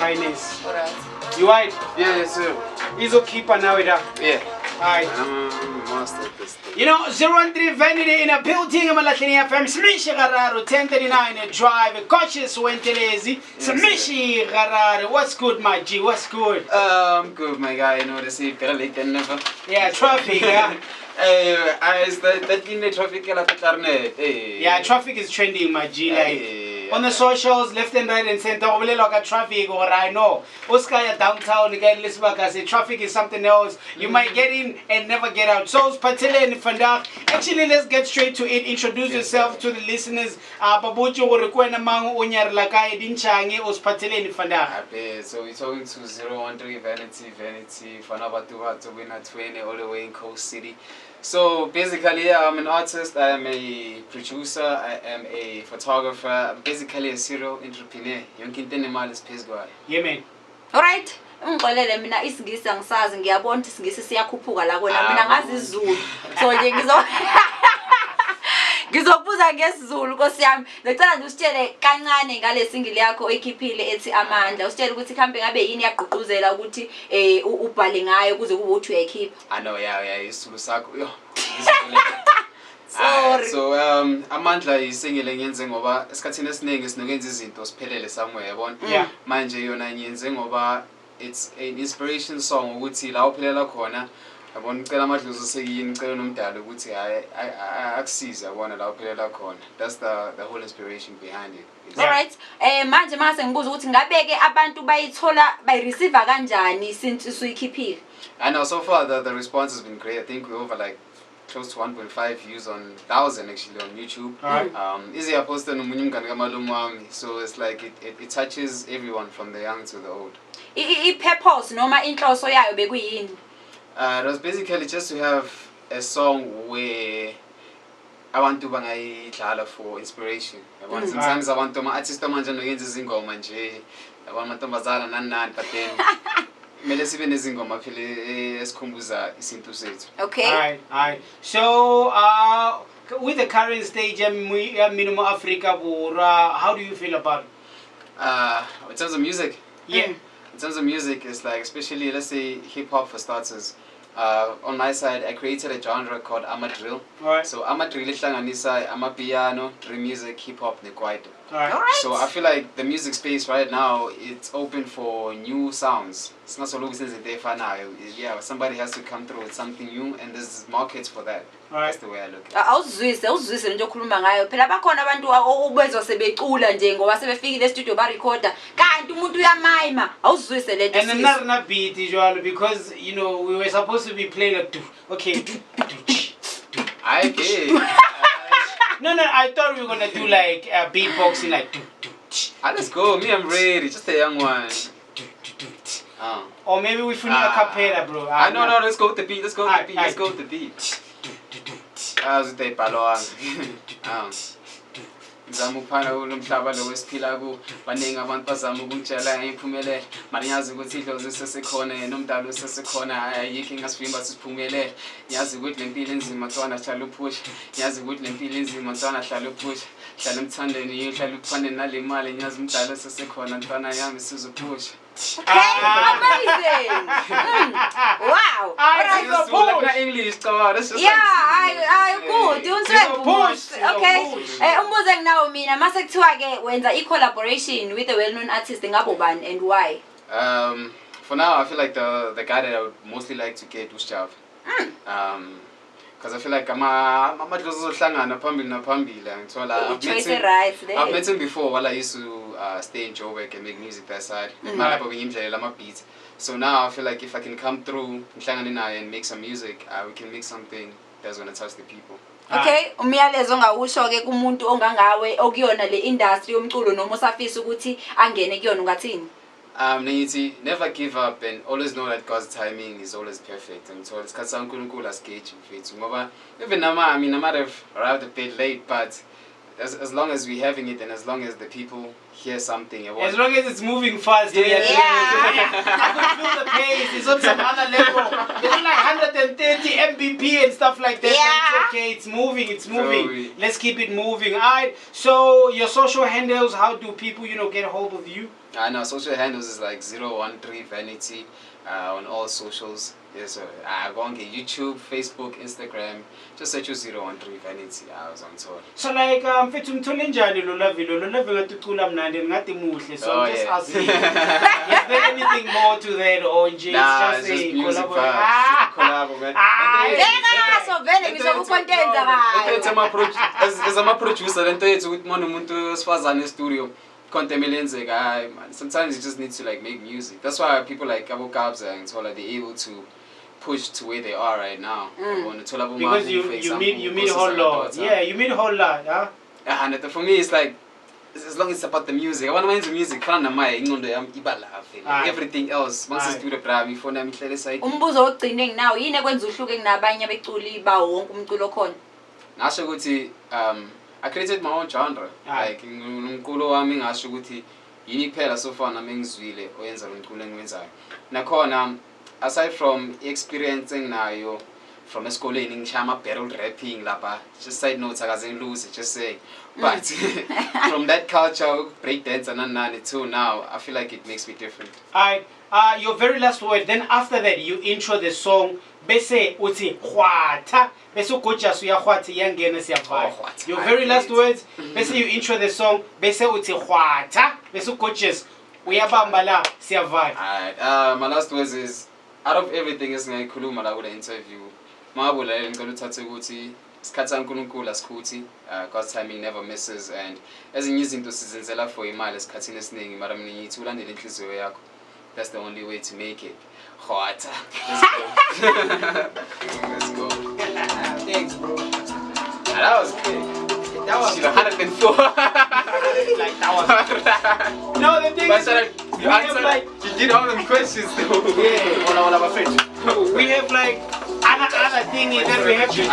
Highness. Alright. You right? Yeah, sir. He's a keeper now, it up. Yeah. Alright. I'm a master at this thing. You know, 013 Vanity in a building, Malathini FM, Smishi Gararo, 1039 Drive, Coaches Wentelezi, Smishi Gararo. What's good, my G? What's good? I'm good, my guy. You know, they say barely can never. Yeah, traffic, yeah. Is that in the traffic? Yeah, traffic is trending, my G. Like, on the socials, left and right and center, we look at traffic, or I know. Oscar downtown, again, Lisbaka, say traffic is something else. You might get in and never get out. So, Patele and Fandak, actually, let's get straight to it. Introduce yourself to the listeners. Babucho, Rekwena Mangu, Unyar Lakai, Dinchangi, Os Patele and Fandak. So, we're talking to 013 Vanity, Fanabatu, to win at 20 all the way in Coast City. So basically, yeah, I'm an artist, I am a producer, I am a photographer, I'm basically a serial entrepreneur. Yeah, man. Alright. Ngixolele mina isingisi angisazi ngiyabona ukuthi isingisi siyakhuphuka la kona mina ngazi isiZulu. So nje ngizokubuza ngesizulu Nkosi yami. Ngicela nje usitshele kancane ngale single yakho oyikhiphile ethi Amandla. Usitshele ukuthi kambe ngabe yini yagqugquzela ukuthi ubhale ngayo kuze kube uthi uyayikhipha. I know, yeah, isizulu sakho. Yo. Sorry. So Amandla isingile ngiyenze ngoba esikhathini esiningi sinokenza izinto siphelele somewhere yabona. Yeah. Manje yona ngiyenze ngoba it's an inspiration song ukuthi la uphelela khona yabona ucela amadlozi sekuyini ucela nomdala ukuthi akusize yabona la uphelela khona. That's the whole inspiration behind it. Alright. Manje mase ngibuza ukuthi ngabeke abantu bayithola receive kanjani since usuyikhiphile. I know so far the response has been great. I think we're over like close to 1.5 views on 1,000 actually on YouTube. Easy I posted so it's like it touches everyone from the young to the old. Purpose noma inhloso yayo bekuyini? It was basically just to have a song where I want to bangayidlala for inspiration. Sometimes I want to artist manje noyenza izingoma nje. Yabona amantombazana nani but then mele sibe nezingoma phela esikhumbuza isintu sethu. Okay. Alright. So, with the current stage, Minimum Africa, how do you feel about it? In terms of music? Yeah. In terms of music, it's like, especially, let's say, hip-hop for starters. On my side, I created a genre called Amadrill. Alright. So Amadrill is Amapiano, drill music, hip-hop, nekwaito. Alright. So I feel like the music space right now, it's open for new sounds. It's not so long since it's there now. Yeah, somebody has to come through with something new, and there's markets for that. That's the way I look at it. Awuzwise nje okhuluma ngayo. Phela bakhona abantu obezwa sebecula nje ngoba sebefikile e-studio ba recorder. Kanti umuntu uyamayima. Awuzwise lento. And another beat usually because you know we were supposed to be playing like okay. I did. No, I thought we were gonna do like beatboxing like Let's go. Me, I'm ready. Just a young one. Or maybe we finish a cappella, bro. No, let's go with the beat. Let's go with the beat. Let's go with the beat. How's the palo? Zamuphana ulomhlaba lo wesiphila ku baningi abantu bazama ukungitshela ngiphumele maniyazi ukuthi idlozi sesekhona nomdalo sesekhona ayikho ngasivimba sisiphumele ngiyazi ukuthi lempilo enzima tswana hlala upush ngiyazi ukuthi lempilo enzima tswana hlala upush hlala emthandeni hlala uphane nale mali ngiyazi umdalo sesekhona ntwana yami sizopush. Okay, amazing. Wow. Like English, yeah, good. Okay. Umbuzo now mina mase kuthiwa ke wenza collaboration with a well-known artist ngabo bani and why? For now I feel like the guy that I would mostly like to get was Chav. Because I feel like amadlozi ohlangana phambili naphambili ngithola I've met him before while I used to stay in Joburg and make music that side. Beats. So now I feel like if I can come through and make some music, we can make something that's going to touch the people. Okay, umyalezo ngawusho ke kumuntu ongangawe okuyona le industry yomculo noma usafisa ukuthi angene kuyona ungathini? Never give up and always know that God's timing is always perfect. And so it's uNkulunkulu asgage mfethu ngoba even I might have arrived a bit late, but as long as we're having it and as long as the people hear something. As long as it's moving fast. Yeah. I could feel the pace. It's on some other level. It's on like 130 Mbp and stuff like that. Yeah. It's okay. It's moving. It's moving. Very. Let's keep it moving. Alright. So your social handles. How do people, get a hold of you? I know social handles is like 013 Vanity on all socials. Yes, so I go on YouTube, Facebook, Instagram. Just search 013 Vanity. I was on tour. So like mfethu mthole njani lo Lovey ngathi ucula mnandi ngathi muhle. So I'm just asking. Is there anything more to that or nje Nah, it's it's just a music collab? vibes. Collab, man. So vele ngisho kukontenza kayo. As a producer, lento yethu ukuthi manje umuntu osifazane e-studio konke melenzeka hayi man. Sometimes you just need to like make music. That's why people like Abo Kabza and Tola, they're able to push to where they are right now. Because you meet a whole lot. Yeah, you meet a whole lot, huh? And for me it's like as long as it's about the music. I want to mind the music. Fana my ingqondo yami iba lapha. Everything else once I studio prime phone yami ihlele side. Umbuzo ogcine nawo yini ekwenza uhluke kunabanye abeculi ba wonke umculo khona? Ngasho ukuthi I created my own genre. Like umculo wami ngasho ukuthi yini kuphela so far nami ngizwile oyenza lo mculo engiwenzayo. Nakhona aside from experiencing nayo from esikoleni ngishaya ama battle rapping lapha, just side notes akaze lose, just saying. But from that culture break dance and nani to now I feel like it makes me different. Alright, your very last word, then after that you intro the song bese uthi khwatha bese ugojasi uyakhwatha iyangena siyavaya. Your very last words bese you intro the song bese uthi khwatha bese ugojasi uyabamba la siyavaya. Alright, my last words is out of everything esingayikhuluma la kule interview mabula ngicela uthathe ukuthi isikhathi saNkulunkulu asikhuthi, God's timing never misses, and ezinye izinto sizenzela for imali esikhathini esiningi mara mina ngithi ulandele inhliziyo yakho. That's the only way to make it. Khwatha. Let's go. Thanks, bro. That was good. That was 104. like that was. No, the thing is, you answered like you did all the questions though. Yeah. All our friends. We have like other thing that we have to do.